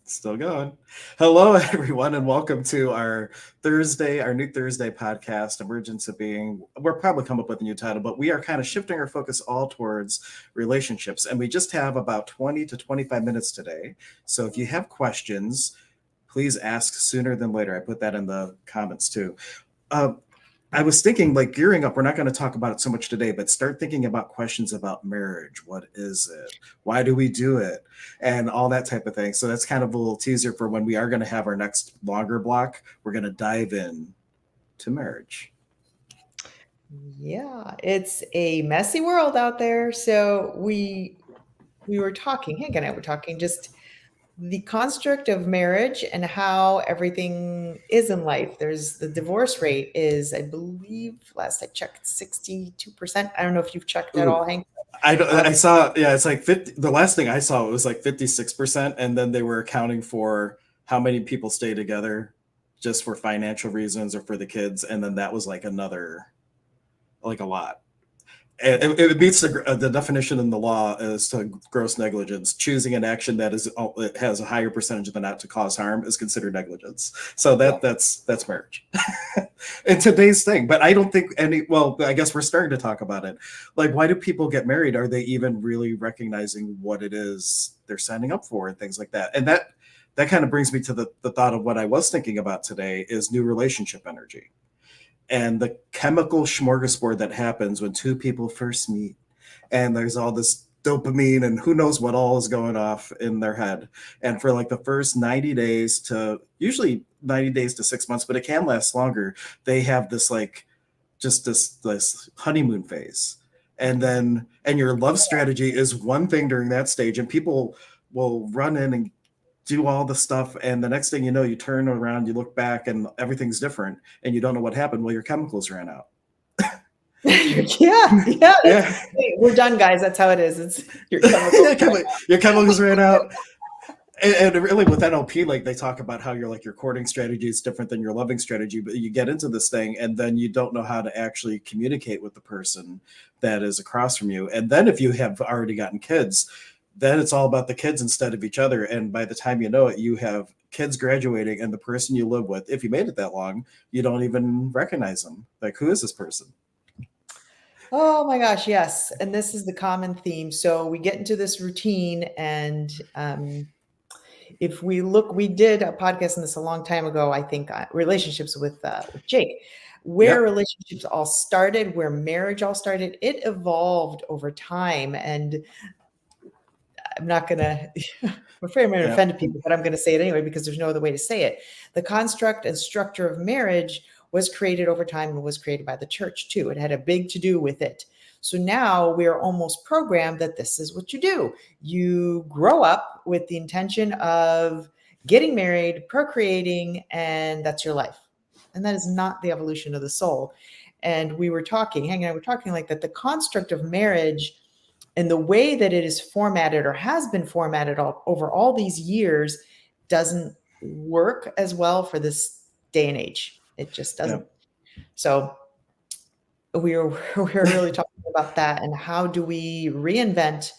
Still going. Hello, everyone, and welcome to our new Thursday podcast, Emergence of Being. We'll probably come up with a new title, but we are kind of shifting our focus all towards relationships. And we just have about 20 to 25 minutes today. So if you have questions, please ask sooner than later. I put that in the comments too. Uh, I was thinking, like, gearing up, we're not going to talk about it so much today, but start thinking about questions about marriage. What is it? Why do we do it? And all that type of thing. So that's kind of a little teaser for when we are going to have our next longer block. We're going to dive in to marriage. Yeah, it's a messy world out there. So we were talking, Hank and I were talking just the construct of marriage and how everything is in life. There's the divorce rate is, I believe, last I checked, 62%. I don't know if you've checked at Ooh, all, Hank. I Um, saw, yeah, it's like 50. The last thing I saw, it was like 56%. And then they were accounting for how many people stay together just for financial reasons or for the kids. And then that was like another, like a lot. It meets the definition in the law as to gross negligence. Choosing an action that is it has a higher percentage than not to cause harm is considered negligence. So yeah. that's marriage. In today's thing. But I don't think any. Well, I guess we're starting to talk about it. Like, why do people get married? Are they even really recognizing what it is they're signing up for and things like that? And that kind of brings me to the thought of what I was thinking about today is new relationship energy and the chemical smorgasbord that happens when two people first meet and there's all this dopamine and who knows what all is going off in their head. And for like the first 90 days to usually 90 days to 6 months, but it can last longer, they have this like just this honeymoon phase. And your love strategy is one thing during that stage, and people will run in and do all the stuff, and the next thing you know, you turn around, you look back, and everything's different, and you don't know what happened. Well, your chemicals ran out. Yeah, yeah. Yeah. Hey, we're done, guys. That's how it is. It's your chemicals. Yeah, your chemicals ran out. And really with NLP, like they talk about how your courting strategy is different than your loving strategy, but you get into this thing and then you don't know how to actually communicate with the person that is across from you. And then if you have already gotten kids, then it's all about the kids instead of each other. And by the time you know it, you have kids graduating and the person you live with, if you made it that long, you don't even recognize them. Like, who is this person? Oh my gosh, yes. And this is the common theme. So we get into this routine, and if we look, we did a podcast on this a long time ago, I think, relationships with Jake, where Yep. relationships all started, where marriage all started. It evolved over time. And I'm not going to, I'm afraid I'm going to Yep. offend people, but I'm going to say it anyway because there's no other way to say it. The construct and structure of marriage was created over time and was created by the church too. It had a big to do with it. So now we are almost programmed that this is what you do. You grow up with the intention of getting married, procreating, and that's your life. And that is not the evolution of the soul. And we were talking, Hank and I were talking like that the construct of marriage and the way that it is formatted or has been formatted over all these years doesn't work as well for this day and age. It just doesn't. Yep. So we're really talking about that, and how do we reinvent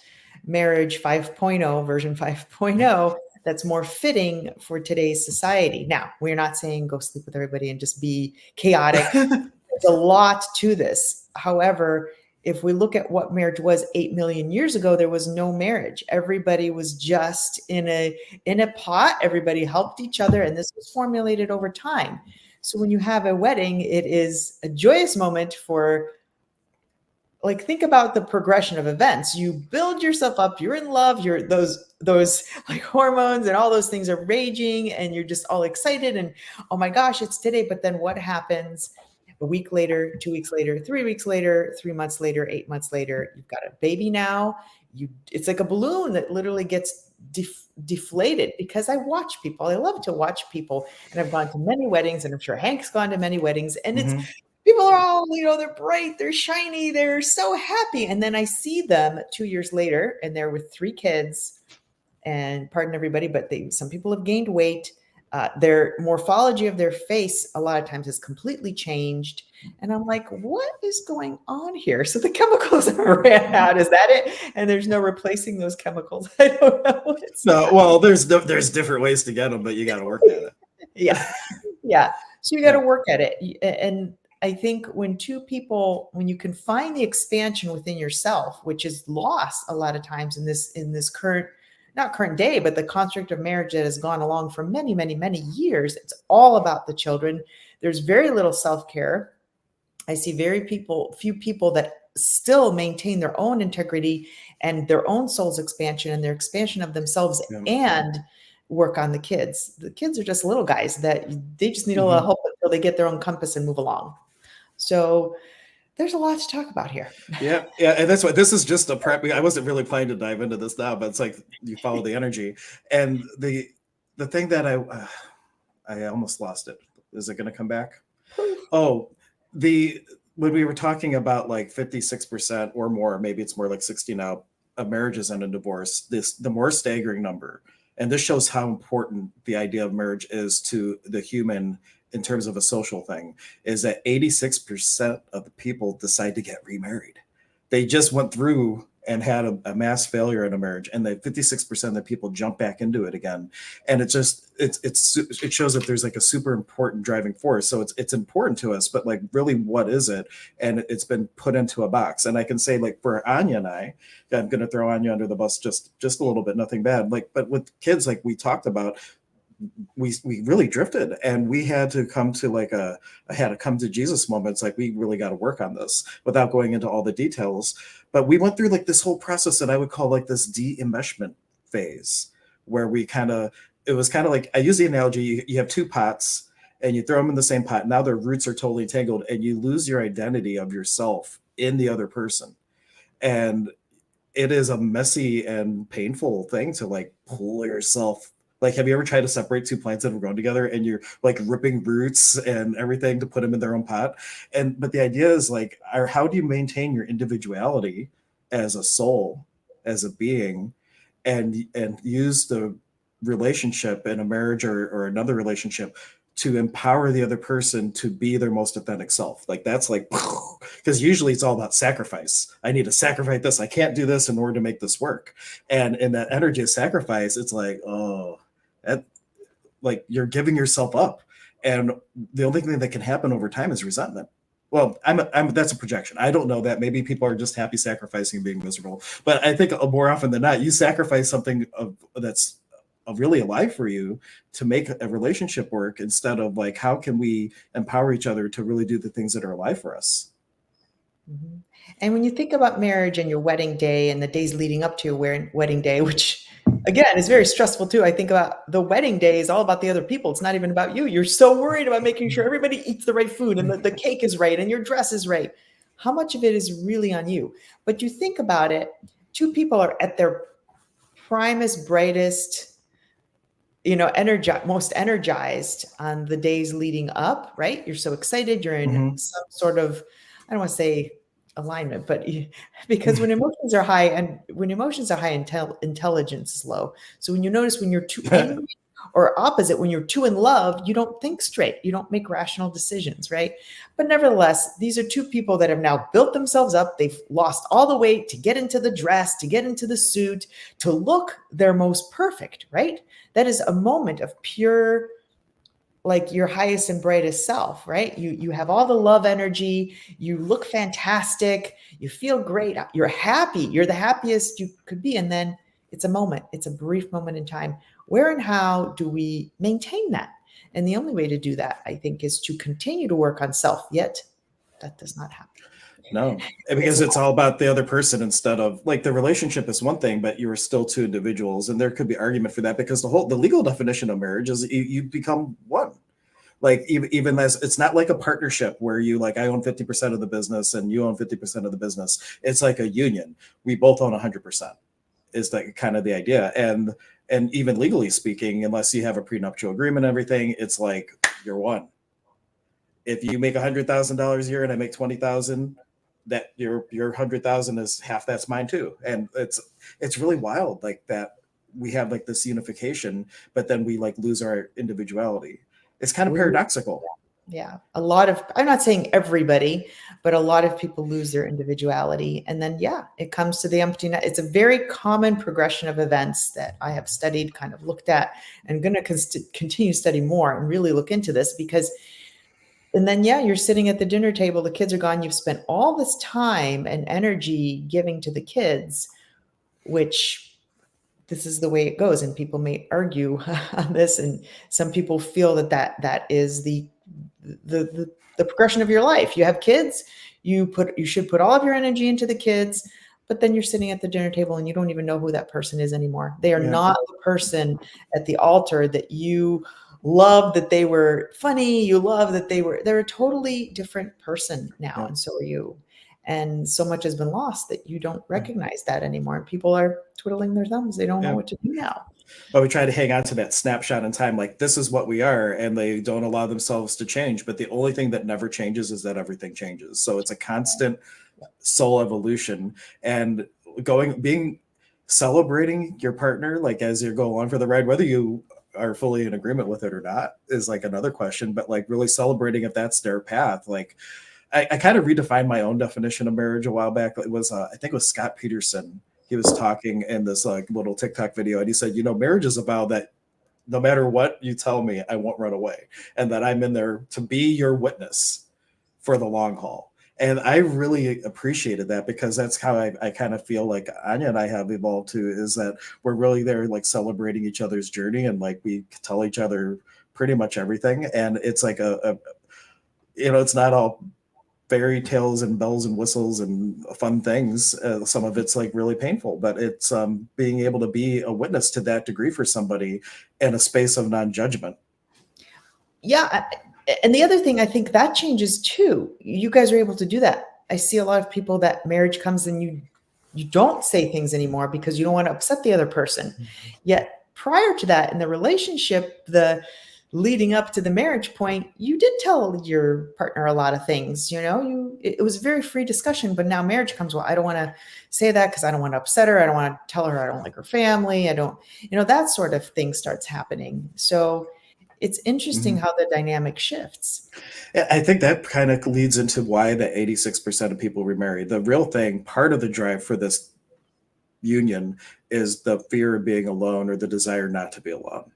marriage 5.0, version 5.0, that's more fitting for today's society. Now, we're not saying go sleep with everybody and just be chaotic. There's a lot to this. However, if we look at what marriage was 8 million years ago, there was no marriage. Everybody was just in a pot. Everybody helped each other, and this was formulated over time. So when you have a wedding, it is a joyous moment for, like, think about the progression of events. You build yourself up, you're in love, you're those like hormones and all those things are raging, and you're just all excited and oh my gosh, it's today. But then what happens a week later, 2 weeks later, 3 weeks later, 3 months later, 8 months later? You've got a baby now. It's like a balloon that literally gets deflated. Because I watch people, I love to watch people, and I've gone to many weddings, and I'm sure Hank's gone to many weddings, and it's Hmm. people are all, they're bright, they're shiny, they're so happy. And then I see them 2 years later and they're with three kids. And pardon everybody, but some people have gained weight. Their morphology of their face a lot of times has completely changed. And I'm like, what is going on here? So the chemicals ran out. Is that it? And there's no replacing those chemicals. I don't know what's No, well, there's different ways to get them, but you got to work at it. yeah. Yeah. So you got to work at it. And I think when you can find the expansion within yourself, which is lost a lot of times in this current, not current day, but the construct of marriage that has gone along for many, many, many years, it's all about the children. There's very little self-care. I see few people that still maintain their own integrity and their own soul's expansion and their expansion of themselves and work on the kids. The kids are just little guys that they just need a little help until they get their own compass and move along. So there's a lot to talk about here. Yeah. And that's why this is just a prep. I wasn't really planning to dive into this now, but it's like you follow the energy. And the thing that I almost lost it. Is it going to come back? Oh, when we were talking about like 56% or more, maybe it's more like 60 now, of marriages end in divorce, the more staggering number. And this shows how important the idea of marriage is to the human in terms of a social thing, is that 86% of the people decide to get remarried. They just went through and had a mass failure in a marriage, and the 56% of the people jump back into it again. And it shows that there's like a super important driving force. So it's important to us, but like really, what is it? And it's been put into a box. And I can say, like, for Anya and I'm going to throw Anya under the bus just a little bit, nothing bad. Like, but with kids, like we talked about, we really drifted, and we had to come to like I had to come to Jesus moments. Like, we really got to work on this without going into all the details. But we went through like this whole process that I would call like this de-enmeshment phase, where it was kind of like, I use the analogy, you have two pots and you throw them in the same pot. Now their roots are totally tangled, and you lose your identity of yourself in the other person. And it is a messy and painful thing to like pull yourself. Like, have you ever tried to separate two plants that have grown together, and you're like ripping roots and everything to put them in their own pot? But the idea is like, how do you maintain your individuality as a soul, as a being, and use the relationship in a marriage or another relationship to empower the other person to be their most authentic self? Like, that's like, because usually it's all about sacrifice. I need to sacrifice this. I can't do this in order to make this work. And in that energy of sacrifice, it's like, oh, that, like, you're giving yourself up. And the only thing that can happen over time is resentment. Well, that's a projection. I don't know that. Maybe people are just happy sacrificing and being miserable. But I think more often than not, you sacrifice something that's really alive for you to make a relationship work, instead of like, how can we empower each other to really do the things that are alive for us? Mm-hmm. And when you think about marriage and your wedding day and the days leading up to your wedding day, which again is very stressful too. I think about the wedding day is all about the other people. It's not even about you. You're so worried about making sure everybody eats the right food and the cake is right and your dress is right. How much of it is really on you? But you think about it, two people are at their primest, brightest, most energized on the days leading up, right? You're so excited. You're in some sort of, I don't want to say alignment, but because when emotions are high, intelligence is low. So when you're too angry, or opposite, when you're too in love, you don't think straight. You don't make rational decisions, right? But nevertheless, these are two people that have now built themselves up. They've lost all the weight to get into the dress, to get into the suit, to look their most perfect, right? That is a moment of pure, like, your highest and brightest self, right? You have all the love energy. You look fantastic. You feel great. You're happy. You're the happiest you could be. And then it's a moment. It's a brief moment in time. Where and how do we maintain that? And the only way to do that, I think, is to continue to work on self. Yet that does not happen. No, because it's all about the other person, instead of like, the relationship is one thing, but you are still two individuals. And there could be argument for that, because the legal definition of marriage is you become one. Like, even as, it's not like a partnership where you like, I own 50% of the business and you own 50% of the business. It's like a union. We both own 100%, is that kind of the idea. And even legally speaking, unless you have a prenuptial agreement and everything, it's like, you're one. If you make $100,000 a year and I make 20,000, that your 100,000 is half, that's mine too. And it's really wild, like that. we have like this unification, but then we like lose our individuality. It's kind of We- paradoxical. Yeah. A lot of, I'm not saying everybody, but a lot of people lose their individuality. And then, yeah, it comes to the empty net. It's a very common progression of events that I have studied, kind of looked at, and going to continue to study more and really look into this because, and then, yeah, you're sitting at the dinner table, the kids are gone. You've spent all this time and energy giving to the kids, which this is the way it goes. And people may argue on this. And some people feel that is the progression of your life. You have kids, you should put all of your energy into the kids, but then you're sitting at the dinner table and you don't even know who that person is anymore. They are not the person at the altar that you love, that they were funny, you love that they're a totally different person now. Yeah. And so are you. And so much has been lost that you don't recognize that anymore. And people are twiddling their thumbs. They don't know what to do now. But we try to hang on to that snapshot in time, like this is what we are, and they don't allow themselves to change. But the only thing that never changes is that everything changes. So it's a constant soul evolution, and celebrating your partner, like as you go along for the ride, whether you are fully in agreement with it or not, is like another question. But like really celebrating if that's their path, like. I kind of redefined my own definition of marriage a while back. It was, I think it was Scott Peterson. He was talking in this like little TikTok video, and he said, marriage is a vow that no matter what you tell me, I won't run away, and that I'm in there to be your witness for the long haul. And I really appreciated that because that's how I kind of feel like Anya and I have evolved to, is that we're really there like celebrating each other's journey, and like we tell each other pretty much everything. And it's like it's not all fairy tales and bells and whistles and fun things. Some of it's like really painful, but it's being able to be a witness to that degree for somebody in a space of non-judgment. Yeah. And the other thing, I think that changes too. You guys are able to do that. I see a lot of people that marriage comes and you don't say things anymore because you don't want to upset the other person. Mm-hmm. Yet prior to that, in the relationship, leading up to the marriage point, you did tell your partner a lot of things, it was a very free discussion, but now marriage comes, well, I don't want to say that because I don't want to upset her. I don't want to tell her I don't like her family. I don't, that sort of thing starts happening. So it's interesting how the dynamic shifts. I think that kind of leads into why the 86% of people remarry. The real thing, part of the drive for this union is the fear of being alone or the desire not to be alone.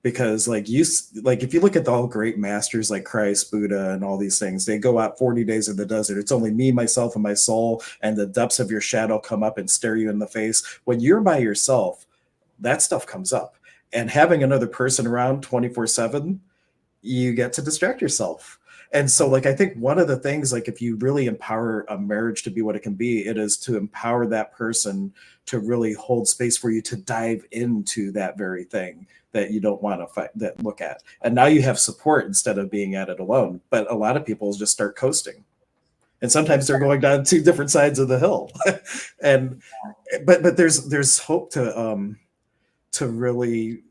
Because if you look at all great masters like Christ, Buddha, and all these things, they go out 40 days in the desert. It's only me, myself, and my soul, and the depths of your shadow come up and stare you in the face. When you're by yourself, that stuff comes up. And having another person around 24/7, you get to distract yourself. And so I think one of the things, if you really empower a marriage to be what it can be, it is to empower that person to really hold space for you to dive into that very thing that you don't want to look at. And now you have support instead of being at it alone. But a lot of people just start coasting. And sometimes they're going down two different sides of the hill. But there's hope to really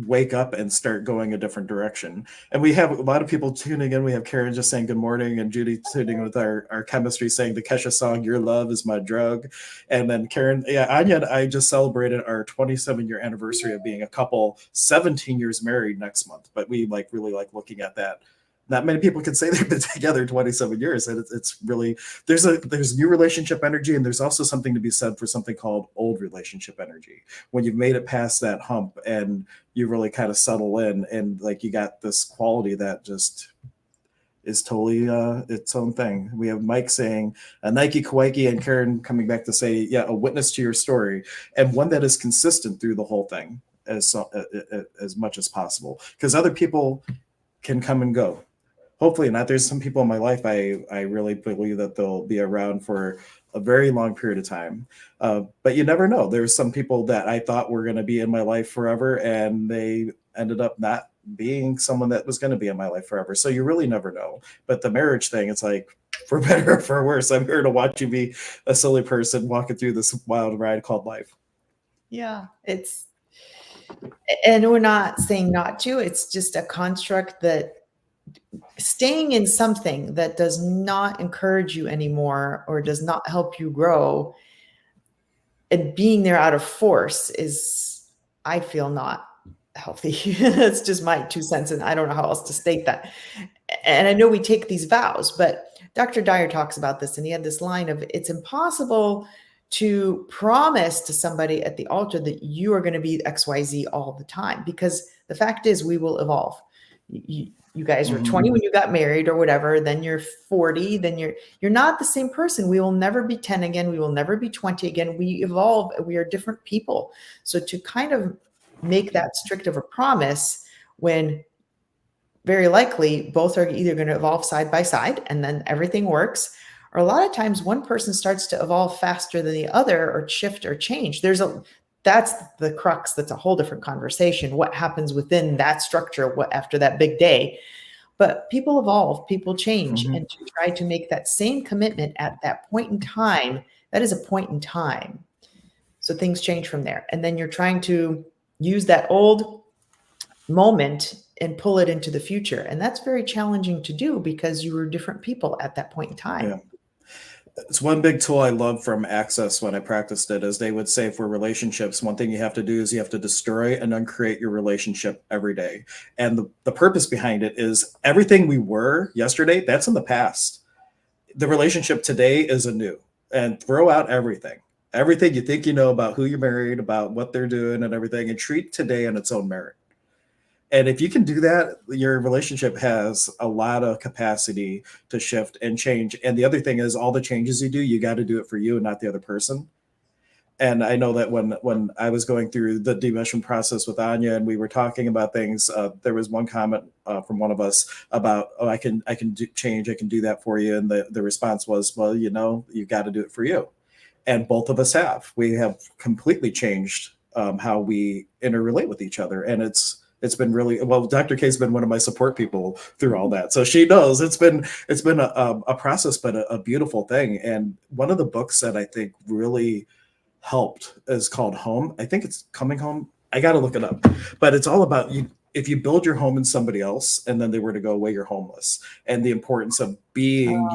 wake up and start going a different direction. And we have a lot of people tuning in. We have Karen just saying good morning, and Judy tuning in with our chemistry saying the Kesha song, Your Love Is My Drug. And then Karen, Anya and I just celebrated our 27-year anniversary of being a couple, 17 years married next month. But we really like looking at that. Not many people can say they've been together 27 years. And it's really, there's new relationship energy. And there's also something to be said for something called old relationship energy. When you've made it past that hump and you really kind of settle in, and you got this quality that just is totally its own thing. We have Mike saying a Nike Kawaii, and Karen coming back to say, a witness to your story, and one that is consistent through the whole thing as much as possible, because other people can come and go. Hopefully not. There's some people in my life I really believe that they'll be around for a very long period of time. But you never know. There's some people that I thought were going to be in my life forever, and they ended up not being someone that was going to be in my life forever. So you really never know. But the marriage thing, it's for better or for worse, I'm here to watch you be a silly person walking through this wild ride called life. Yeah, and we're not saying not to. It's just a construct that staying in something that does not encourage you anymore or does not help you grow and being there out of force is I feel not healthy. That's just my 2 cents, and I don't know how else to state that. And I know we take these vows, but Dr. Dyer talks about this, and he had this line of, it's impossible to promise to somebody at the altar that you are going to be XYZ all the time, because the fact is we will evolve. You guys were 20 when you got married or whatever, then you're 40, then you're not the same person. We will never be 10 again. We will never be 20 again. We evolve. We are different people. So to kind of make that strict of a promise when very likely both are either going to evolve side by side and then everything works, or a lot of times one person starts to evolve faster than the other, or shift or change. That's the crux. That's a whole different conversation. What happens within that structure after that big day? But people evolve, people change, and to try to make that same commitment at that point in time, that is a point in time. So things change from there. And then you're trying to use that old moment and pull it into the future. And that's very challenging to do because you were different people at that point in time. Yeah. It's one big tool I love from Access when I practiced it, is they would say for relationships, one thing you have to do is you have to destroy and uncreate your relationship every day. And the purpose behind it is everything we were yesterday, that's in the past. The relationship today is anew, and throw out everything you think you know about who you're married, about what they're doing and everything, and treat today on its own merit. And if you can do that, your relationship has a lot of capacity to shift and change. And the other thing is, all the changes you do, you got to do it for you and not the other person. And I know that when I was going through the demeshing process with Anya and we were talking about things, there was one comment from one of us about, oh, I can change, I can do that for you. And the response was, well, you've got to do it for you. And both of us have. We have completely changed how we interrelate with each other. And it's been really well. Dr. K's been one of my support people through all that, so she knows it's been a process, but a beautiful thing. And one of the books that I think really helped is called Home. I think it's Coming Home. I got to look it up, but it's all about you. If you build your home in somebody else, and then they were to go away, you're homeless. And the importance of being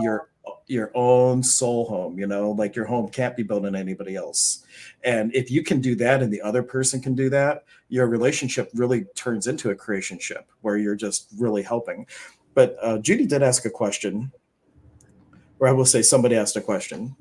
your own soul home. Like your home can't be built in anybody else. And if you can do that and the other person can do that, your relationship really turns into a creationship where you're just really helping. But Judy did ask a question, or I will say somebody asked a question.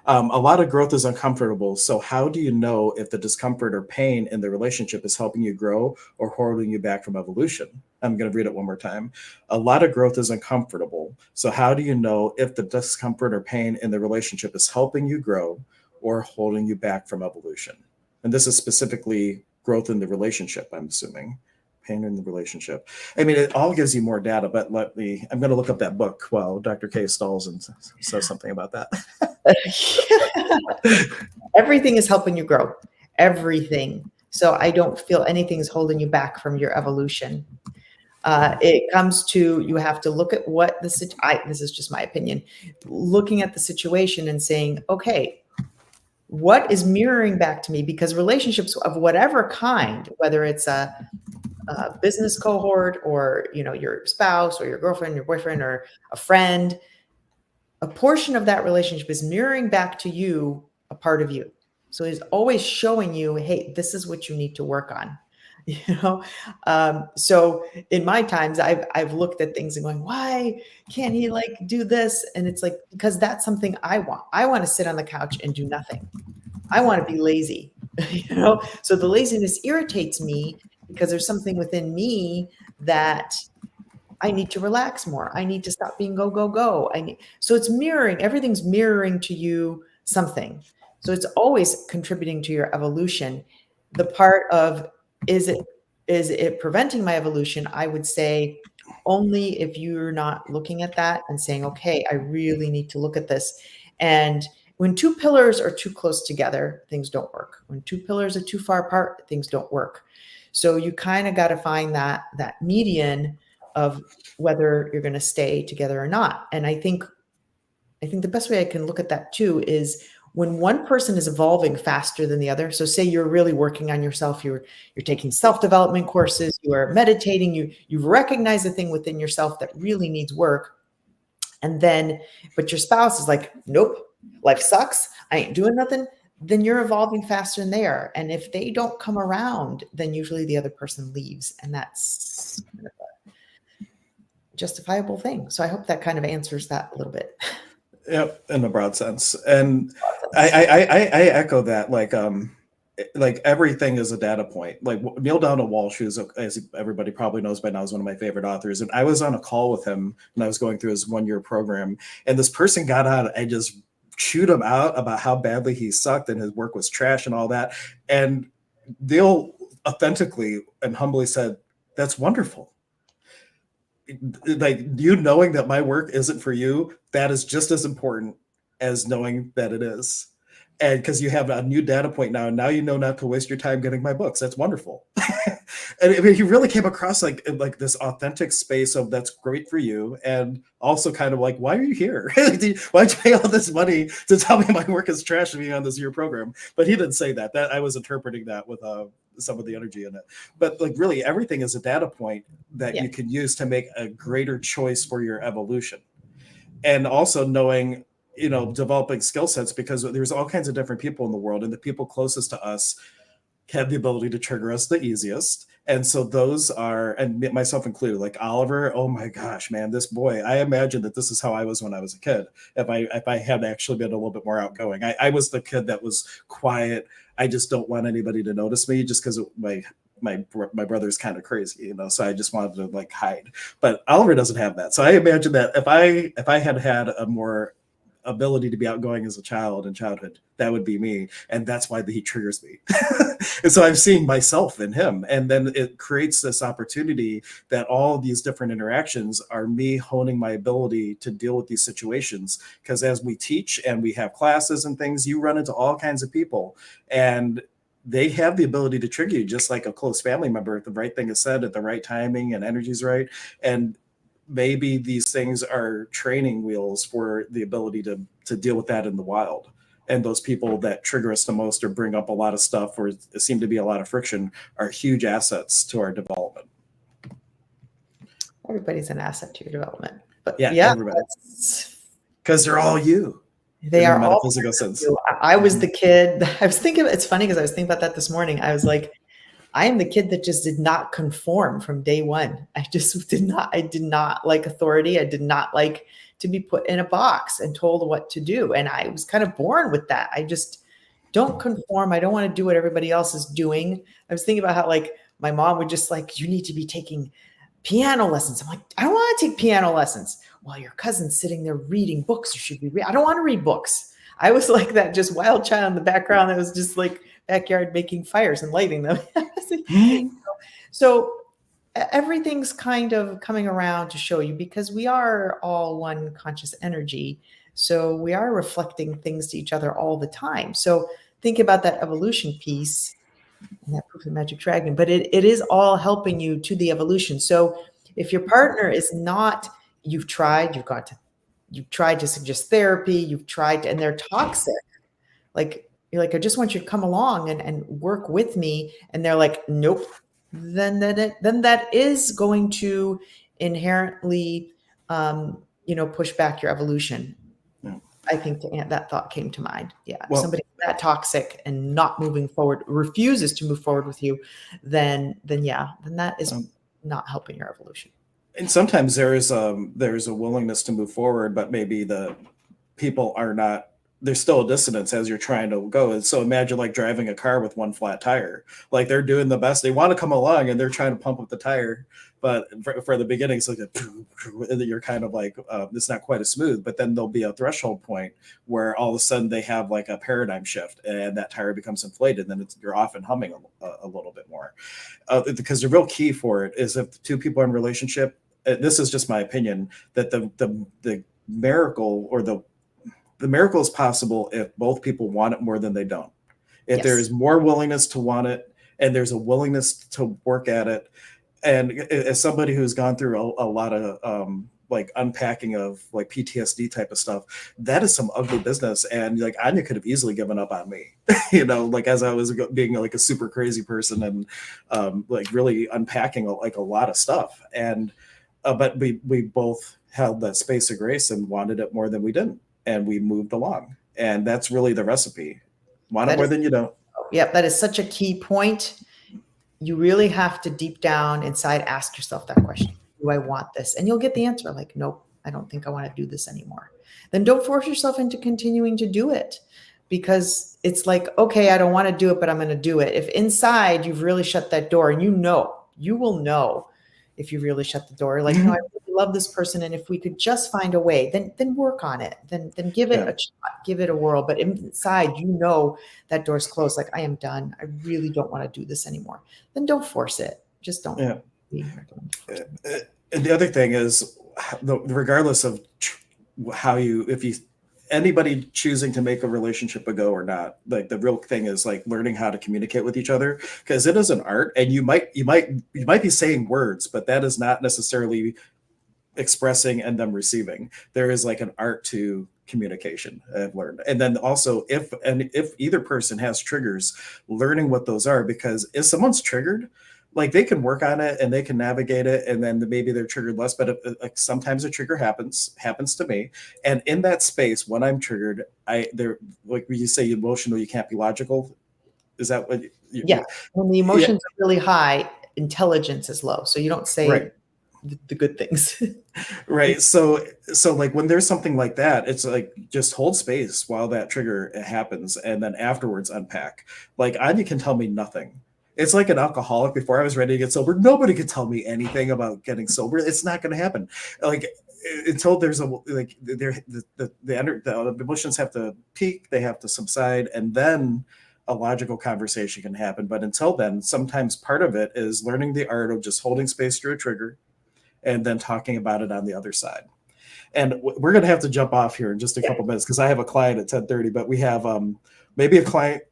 A lot of growth is uncomfortable. So how do you know if the discomfort or pain in the relationship is helping you grow or holding you back from evolution? I'm going to read it one more time. A lot of growth is uncomfortable. So how do you know if the discomfort or pain in the relationship is helping you grow or holding you back from evolution? And this is specifically growth in the relationship, I'm assuming. Pain in the relationship. I mean, it all gives you more data, but I'm going to look up that book while Dr. K stalls and says something about that. Everything is helping you grow. Everything. So I don't feel anything is holding you back from your evolution. It comes to, you have to look at what this is just my opinion, looking at the situation and saying, okay, what is mirroring back to me? Because relationships of whatever kind, whether it's a business cohort or your spouse or your girlfriend, your boyfriend, or a friend, a portion of that relationship is mirroring back to you a part of you. So he's always showing you, hey, this is what you need to work on. So in my times, I've looked at things and going, why can't he do this? And it's like, because that's something I want. I want to sit on the couch and do nothing. I want to be lazy, So the laziness irritates me because there's something within me that I need to relax more. I need to stop being go, go, go. So it's mirroring. Everything's mirroring to you something. So it's always contributing to your evolution. The part of, is it preventing my evolution? I would say only if you're not looking at that and saying, okay, I really need to look at this. And when two pillars are too close together, things don't work. When two pillars are too far apart, things don't work. So you kind of got to find that median of whether you're going to stay together or not. And I think the best way I can look at that too is when one person is evolving faster than the other. So say you're really working on yourself, you're taking self-development courses, you are meditating, you've recognized the thing within yourself that really needs work. And then, but your spouse is like, nope, life sucks. I ain't doing nothing. then you're evolving faster than they are. And if they don't come around, then usually the other person leaves. And that's kind of a justifiable thing. So I hope that kind of answers that a little bit. Yep, in a broad sense. And I echo that. Like everything is a data point. Like Neil Donald Walsh, who's, as everybody probably knows by now, is one of my favorite authors. And I was on a call with him when I was going through his 1-year program, and this person got on and just chewed him out about how badly he sucked and his work was trash and all that. And Neil authentically and humbly said, "That's wonderful. Like, you knowing that my work isn't for you, that is just as important as knowing that it is." And because you have a new data point now, and now you know not to waste your time getting my books. That's wonderful. And I mean, he really came across like this authentic space of that's great for you, and also kind of like, why are you here? Why'd you pay all this money to tell me my work is trash to be on this year program? But he didn't say that. That I was interpreting that with some of the energy in it. But like, really, everything is a data point that you can use to make a greater choice for your evolution, and also knowing, developing skill sets, because there's all kinds of different people in the world, and the people closest to us have the ability to trigger us the easiest. And so those are, and myself included, like Oliver, oh my gosh, man, this boy, I imagine that this is how I was when I was a kid. If I had actually been a little bit more outgoing, I was the kid that was quiet. I just don't want anybody to notice me, just because my brother's kind of crazy, so I just wanted to like hide. But Oliver doesn't have that. So I imagine that if I had a more ability to be outgoing as a child in childhood, that would be me, and that's why he triggers me. And so I'm seeing myself in him, and then it creates this opportunity that all these different interactions are me honing my ability to deal with these situations. Because as we teach and we have classes and things, you run into all kinds of people, and they have the ability to trigger you, just like a close family member. If the right thing is said at the right timing and energy is right, and maybe these things are training wheels for the ability to deal with that in the wild. And those people that trigger us the most or bring up a lot of stuff or seem to be a lot of friction are huge assets to our development. Everybody's an asset to your development. But everybody. Because they're all you. They are all physical sense. I was the kid. I was thinking, it's funny because I was thinking about that this morning. I was like, I am the kid that just did not conform from day one. I did not like authority. I did not like to be put in a box and told what to do. And I was kind of born with that. I just don't conform. I don't want to do what everybody else is doing. I was thinking about how like my mom would just like, you need to be taking piano lessons. I'm like, I don't want to take piano lessons. Well, your cousin's sitting there reading books. You should be I don't want to read books. I was like that just wild child in the background that was just like backyard making fires and lighting them. So everything's kind of coming around to show you, because we are all one conscious energy. So we are reflecting things to each other all the time. So think about that evolution piece and that proof of magic dragon, but it is all helping you to the evolution. So if your partner is not, you've tried to suggest therapy, and they're toxic, like, you're like, I just want you to come along and work with me. And they're like, nope. Then that is going to inherently, push back your evolution. Yeah. I think that thought came to mind. Yeah. Well, if somebody that toxic and not moving forward, refuses to move forward with you, then that is not helping your evolution. And sometimes there's a willingness to move forward, but maybe the people are not. There's still a dissonance as you're trying to go. And so imagine like driving a car with one flat tire. Like, they're doing the best. They want to come along and they're trying to pump up the tire. But for the beginning, it's like you're kind of like, it's not quite as smooth. But then there'll be a threshold point where all of a sudden they have like a paradigm shift and that tire becomes inflated. And then you're off and humming a little bit more. Because the real key for it is, if two people are in a relationship, this is just my opinion, that the miracle or the miracle is possible if both people want it more than they don't. If there is more willingness to want it, and there's a willingness to work at it. And as somebody who's gone through a lot of like unpacking of like PTSD type of stuff, that is some ugly business. And like, Anya could have easily given up on me, like as I was being like a super crazy person and like really unpacking like a lot of stuff. And but we both held that space of grace and wanted it more than we didn't. And we moved along. And that's really the recipe. Want it more than you don't. Yep, that is such a key point. You really have to deep down inside ask yourself that question. Do I want this? And you'll get the answer like, nope, I don't think I want to do this anymore. Then don't force yourself into continuing to do it, because it's like, okay, I don't want to do it, but I'm going to do it. If inside you've really shut that door, and you will know if you really shut the door, like, no, I really love this person, and if we could just find a way, then work on it. Then give it a shot, give it a whirl. But inside, that door's closed. Like, I am done. I really don't want to do this anymore. Then don't force it. Just don't. Yeah. And the other thing is, regardless of anybody choosing to make a relationship a go or not, like, the real thing is like learning how to communicate with each other, because it is an art, and you might be saying words, but that is not necessarily expressing and them receiving. There is like an art to communication, I've learned. And then also, if either person has triggers, learning what those are, because if someone's triggered, like, they can work on it and they can navigate it, and then maybe they're triggered less. But like, sometimes a trigger happens to me, and in that space when I'm triggered, like when you say emotional, you can't be logical. Is that what? Yeah. When the emotions are really high, intelligence is low. So you don't say the good things. Right. So like, when there's something like that, it's like, just hold space while that trigger happens, and then afterwards unpack. Like, Anya can tell me nothing. It's like an alcoholic. Before I was ready to get sober, nobody could tell me anything about getting sober. It's not going to happen. Like, until there's the emotions have to peak, they have to subside, and then a logical conversation can happen. But until then, sometimes part of it is learning the art of just holding space through a trigger, and then talking about it on the other side. And we're going to have to jump off here in just a couple minutes, because I have a client at 10:30. But we have maybe a client.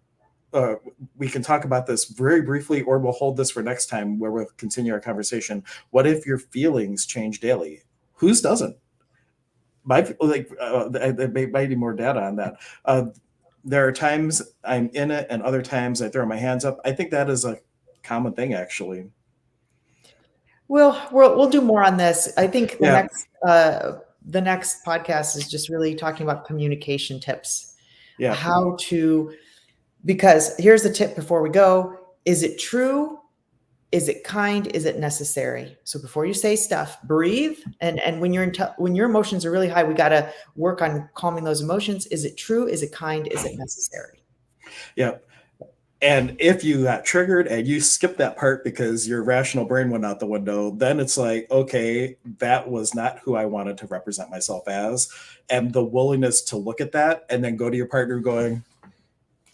We can talk about this very briefly, or we'll hold this for next time, where we'll continue our conversation. What if your feelings change daily? Whose doesn't? There might be more data on that. There are times I'm in it, and other times I throw my hands up. I think that is a common thing, actually. We'll do more on this. I think the next podcast is just really talking about communication tips. Yeah. Because here's the tip before we go. Is it true? Is it kind? Is it necessary? So before you say stuff, breathe. And when your emotions are really high, we got to work on calming those emotions. Is it true? Is it kind? Is it necessary? Yeah. And if you got triggered and you skip that part because your rational brain went out the window, then it's like, okay, that was not who I wanted to represent myself as. And the willingness to look at that and then go to your partner going,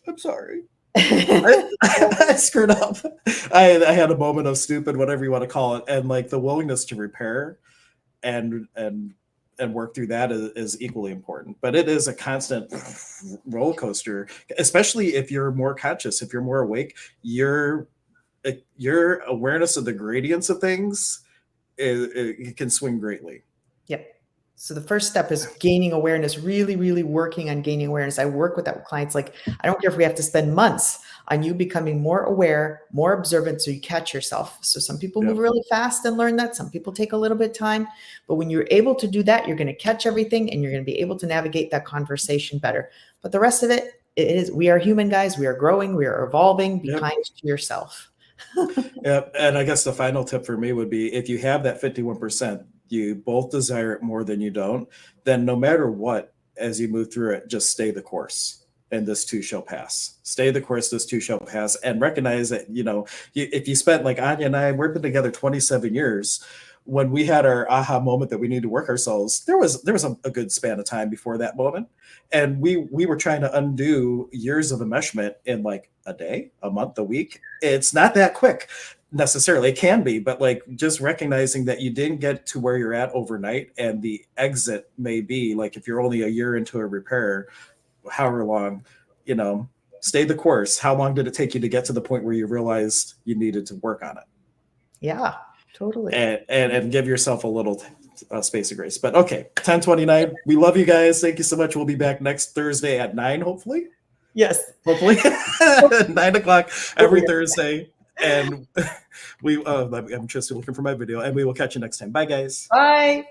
I'm sorry. I screwed up. I had a moment of stupid, whatever you want to call it. And like, the willingness to repair and work through that is equally important. But it is a constant roller coaster, especially if you're more conscious, if you're more awake. Your awareness of the gradients of things, it can swing greatly. Yep. So the first step is gaining awareness, really, really working on gaining awareness. I work with that with clients. Like, I don't care if we have to spend months on you becoming more aware, more observant, so you catch yourself. So some people move really fast and learn that. Some people take a little bit of time. But when you're able to do that, you're going to catch everything, and you're going to be able to navigate that conversation better. But the rest of it is, we are human, guys. We are growing. We are evolving. Be kind to yourself. Yeah. And I guess the final tip for me would be, if you have that 51%, you both desire it more than you don't, then no matter what, as you move through it, just stay the course, and this too shall pass. Stay the course, this too shall pass. And recognize that, if you spent, like Anya and I, we've been together 27 years. When we had our aha moment that we need to work ourselves, there was a good span of time before that moment. And we were trying to undo years of enmeshment in like a day, a month, a week. It's not that quick necessarily. It can be, but like, just recognizing that you didn't get to where you're at overnight, and the exit may be like, if you're only a year into a repair, however long, stay the course. How long did it take you to get to the point where you realized you needed to work on it? Yeah, totally. And give yourself a little space of grace. But okay, 10:29. We love you guys. Thank you so much. We'll be back next Thursday at 9, hopefully. Yes. Hopefully. 9 o'clock every Thursday. And I'm just looking for my video, and we will catch you next time. Bye, guys. Bye.